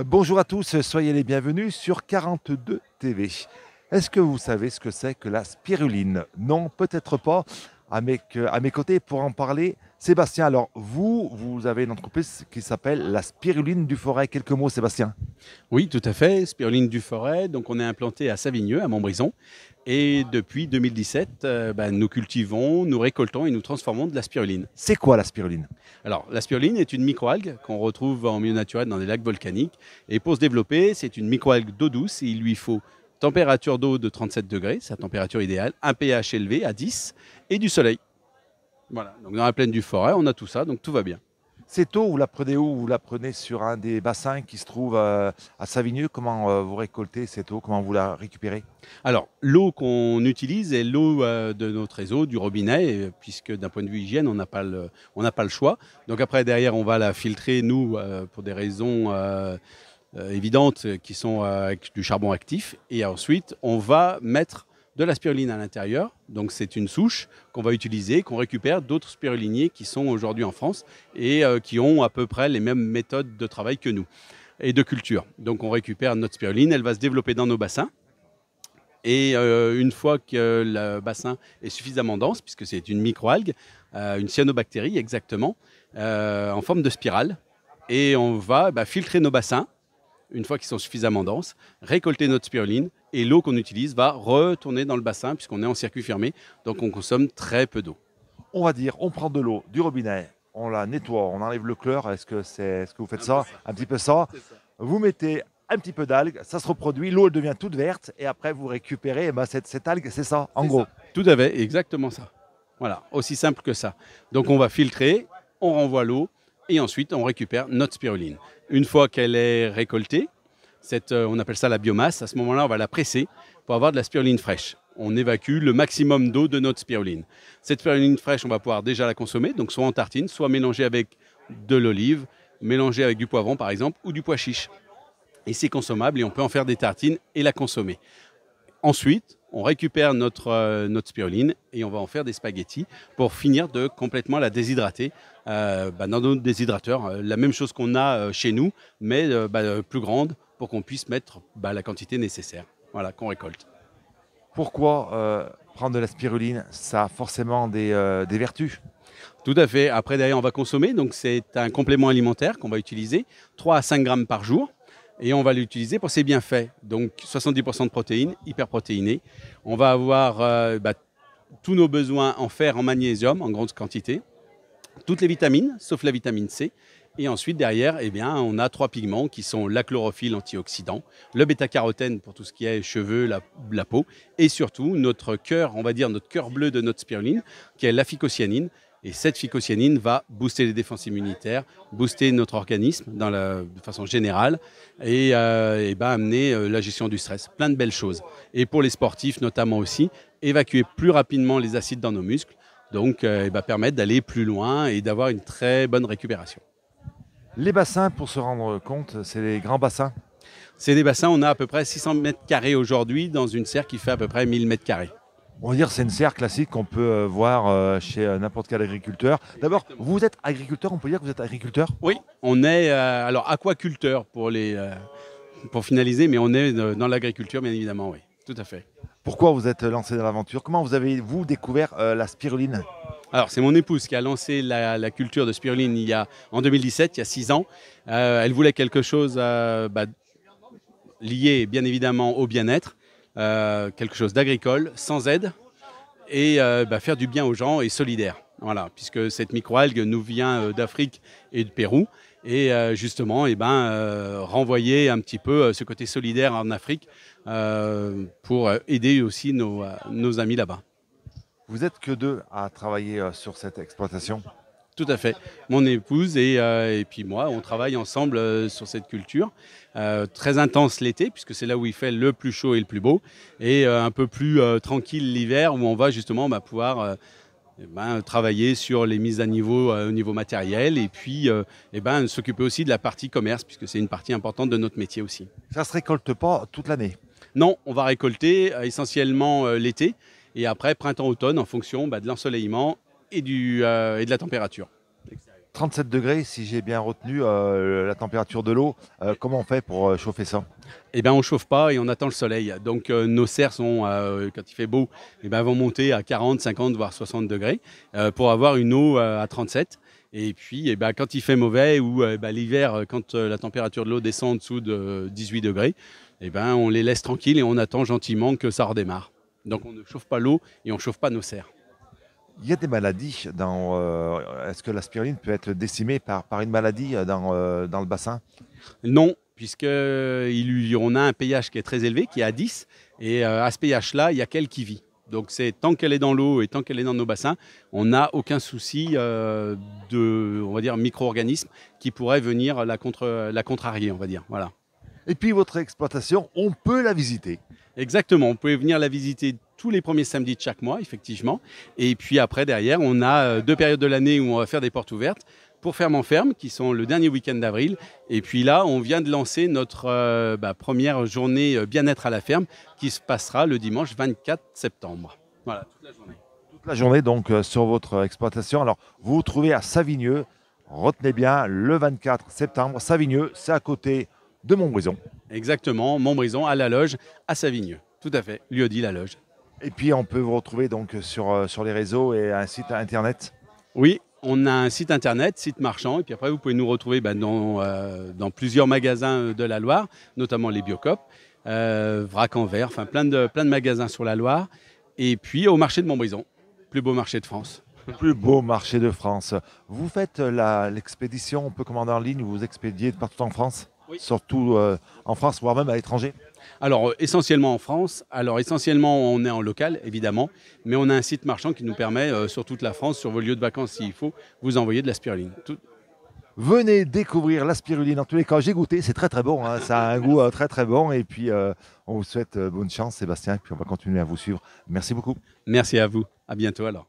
Bonjour à tous, soyez les bienvenus sur 42 TV. Est-ce que vous savez ce que c'est que la spiruline? Non, peut-être pas. À mes côtés, pour en parler, Sébastien. Alors, vous avez une entreprise qui s'appelle la Spiruline du Forêt. Quelques mots, Sébastien. Oui, tout à fait, Spiruline du Forêt. Donc, on est implanté à Savigneux, à Montbrison. Et depuis 2017, nous cultivons, nous récoltons et nous transformons de la spiruline. C'est quoi la spiruline? Alors, la spiruline est une microalgue qu'on retrouve en milieu naturel dans des lacs volcaniques. Et pour se développer, c'est une microalgue d'eau douce. Et il lui faut température d'eau de 37 degrés, sa température idéale, un pH élevé à 10 et du soleil. Voilà, donc dans la plaine du Forêt, on a tout ça, donc tout va bien. Cette eau, vous la prenez où? Vous la prenez sur un des bassins qui se trouve à Savigneux. Comment vous récoltez cette eau? Comment vous la récupérez? Alors, l'eau qu'on utilise est l'eau de notre réseau, du robinet, puisque d'un point de vue hygiène, on n'a pas le choix. Donc après, derrière, on va la filtrer, nous, pour des raisons évidentes, qui sont avec du charbon actif. Et ensuite, on va mettre de la spiruline à l'intérieur. Donc c'est une souche qu'on va utiliser, qu'on récupère d'autres spiruliniers qui sont aujourd'hui en France et qui ont à peu près les mêmes méthodes de travail que nous et de culture. Donc on récupère notre spiruline, elle va se développer dans nos bassins. Et une fois que le bassin est suffisamment dense, puisque c'est une microalgue, une cyanobactérie exactement, en forme de spirale, et on va filtrer nos bassins, une fois qu'ils sont suffisamment denses, récolter notre spiruline, et l'eau qu'on utilise va retourner dans le bassin, puisqu'on est en circuit fermé, donc on consomme très peu d'eau. On va dire, on prend de l'eau du robinet, on la nettoie, on enlève le chlore. Est-ce que vous faites ça? Un petit peu ça. Vous mettez un petit peu d'algues, ça se reproduit, l'eau elle devient toute verte et après vous récupérez cette algue, c'est ça, en gros. Tout à fait, exactement ça. Voilà, aussi simple que ça. Donc on va filtrer, on renvoie l'eau, et ensuite on récupère notre spiruline. Une fois qu'elle est récoltée, on appelle ça la biomasse, à ce moment-là on va la presser pour avoir de la spiruline fraîche. On évacue le maximum d'eau de notre spiruline. Cette spiruline fraîche, on va pouvoir déjà la consommer, donc soit en tartine, soit mélangée avec de l'olive, mélangée avec du poivron par exemple, ou du pois chiche. Et c'est consommable et on peut en faire des tartines et la consommer. Ensuite, on récupère notre spiruline et on va en faire des spaghettis pour finir de complètement la déshydrater dans notre déshydrateur. La même chose qu'on a chez nous, mais plus grande pour qu'on puisse mettre la quantité nécessaire, voilà, qu'on récolte. Pourquoi prendre de la spiruline? Ça a forcément des vertus. Tout à fait. Après, derrière, on va consommer. Donc, c'est un complément alimentaire qu'on va utiliser, 3 à 5 grammes par jour. Et on va l'utiliser pour ses bienfaits. Donc, 70% de protéines, hyper protéinées. On va avoir tous nos besoins en fer, en magnésium, en grande quantité. Toutes les vitamines, sauf la vitamine C. Et ensuite, derrière, on a 3 pigments qui sont la chlorophylle antioxydant, le bêta-carotène pour tout ce qui est cheveux, la peau, et surtout notre cœur, on va dire notre cœur bleu de notre spiruline, qui est la phycocyanine. Et cette phycocyanine va booster les défenses immunitaires, booster notre organisme de façon générale et amener la gestion du stress. Plein de belles choses. Et pour les sportifs notamment aussi, évacuer plus rapidement les acides dans nos muscles, donc permettre d'aller plus loin et d'avoir une très bonne récupération. Les bassins, pour se rendre compte, c'est les grands bassins. C'est des bassins, on a à peu près 600 mètres carrés aujourd'hui dans une serre qui fait à peu près 1000 mètres carrés. On va dire c'est une serre classique qu'on peut voir chez n'importe quel agriculteur. D'abord, vous êtes agriculteur, on peut dire que vous êtes agriculteur? Oui, on est alors aquaculteur pour finaliser, mais on est dans l'agriculture bien évidemment, oui, tout à fait. Pourquoi vous êtes lancé dans l'aventure? Comment vous avez-vous découvert la spiruline? Alors, c'est mon épouse qui a lancé la culture de spiruline en 2017, il y a 6 ans. Elle voulait quelque chose lié bien évidemment au bien-être, quelque chose d'agricole, sans aide, et faire du bien aux gens et solidaire. Voilà, puisque cette microalgue nous vient d'Afrique et de Pérou, et justement, renvoyer un petit peu ce côté solidaire en Afrique pour aider aussi nos amis là-bas. Vous êtes que deux à travailler sur cette exploitation. Tout à fait. Mon épouse et puis moi, on travaille ensemble sur cette culture. Très intense l'été, puisque c'est là où il fait le plus chaud et le plus beau. Et un peu plus tranquille l'hiver, où on va justement pouvoir travailler sur les mises à niveau au niveau matériel. Et puis s'occuper aussi de la partie commerce, puisque c'est une partie importante de notre métier aussi. Ça ne se récolte pas toute l'année? Non, on va récolter essentiellement l'été. Et après, printemps-automne, en fonction de l'ensoleillement et de la température. 37 degrés, si j'ai bien retenu la température de l'eau. Comment on fait pour chauffer ça? Eh ben, on ne chauffe pas et on attend le soleil. Donc nos serres sont, quand il fait beau, eh ben, vont monter à 40, 50, voire 60 degrés pour avoir une eau à 37. Et puis, eh ben, quand il fait mauvais ou l'hiver, quand la température de l'eau descend en dessous de 18 degrés, eh ben, on les laisse tranquilles et on attend gentiment que ça redémarre. Donc on ne chauffe pas l'eau et on ne chauffe pas nos serres. Il y a des maladies dans. Est-ce que la spiruline peut être décimée par une maladie dans le bassin? Non, puisque on a un pH qui est très élevé, qui est à 10, et à ce pH-là, il n'y a qu'elle qui vit. Donc c'est tant qu'elle est dans l'eau et tant qu'elle est dans nos bassins, on n'a aucun souci de, on va dire, micro-organismes qui pourraient venir la contrarier, on va dire. Voilà. Et puis votre exploitation, on peut la visiter. Exactement, vous pouvez venir la visiter tous les premiers samedis de chaque mois, effectivement. Et puis après, derrière, on a 2 périodes de l'année où on va faire des portes ouvertes pour Ferme en Ferme, qui sont le dernier week-end d'avril. Et puis là, on vient de lancer notre première journée bien-être à la ferme, qui se passera le dimanche 24 septembre. Voilà, toute la journée. Toute la journée donc sur votre exploitation. Alors vous vous trouvez à Savigneux. Retenez bien, le 24 septembre, Savigneux, c'est à côté de Montbrison. Exactement, Montbrison, à la Loge, à Savigneux. Tout à fait, lieu-dit la Loge. Et puis on peut vous retrouver donc sur les réseaux et un site internet. Oui, on a un site internet, site marchand, et puis après vous pouvez nous retrouver dans plusieurs magasins de la Loire, notamment les Biocop, Vrac en Vert, enfin plein de magasins sur la Loire, et puis au marché de Montbrison, plus beau marché de France. Plus beau marché de France. Vous faites l'expédition, on peut commander en ligne, vous expédiez partout en France? Oui. Surtout en France, voire même à l'étranger? Alors essentiellement en France, alors essentiellement on est en local évidemment, mais on a un site marchand qui nous permet sur toute la France, sur vos lieux de vacances s'il faut, vous envoyer de la spiruline. Venez découvrir la spiruline. En tous les cas, j'ai goûté, c'est très très bon, hein. Ça a un goût très très bon. Et puis, on vous souhaite bonne chance, Sébastien. Et puis, on va continuer à vous suivre. Merci beaucoup. Merci à vous. À bientôt alors.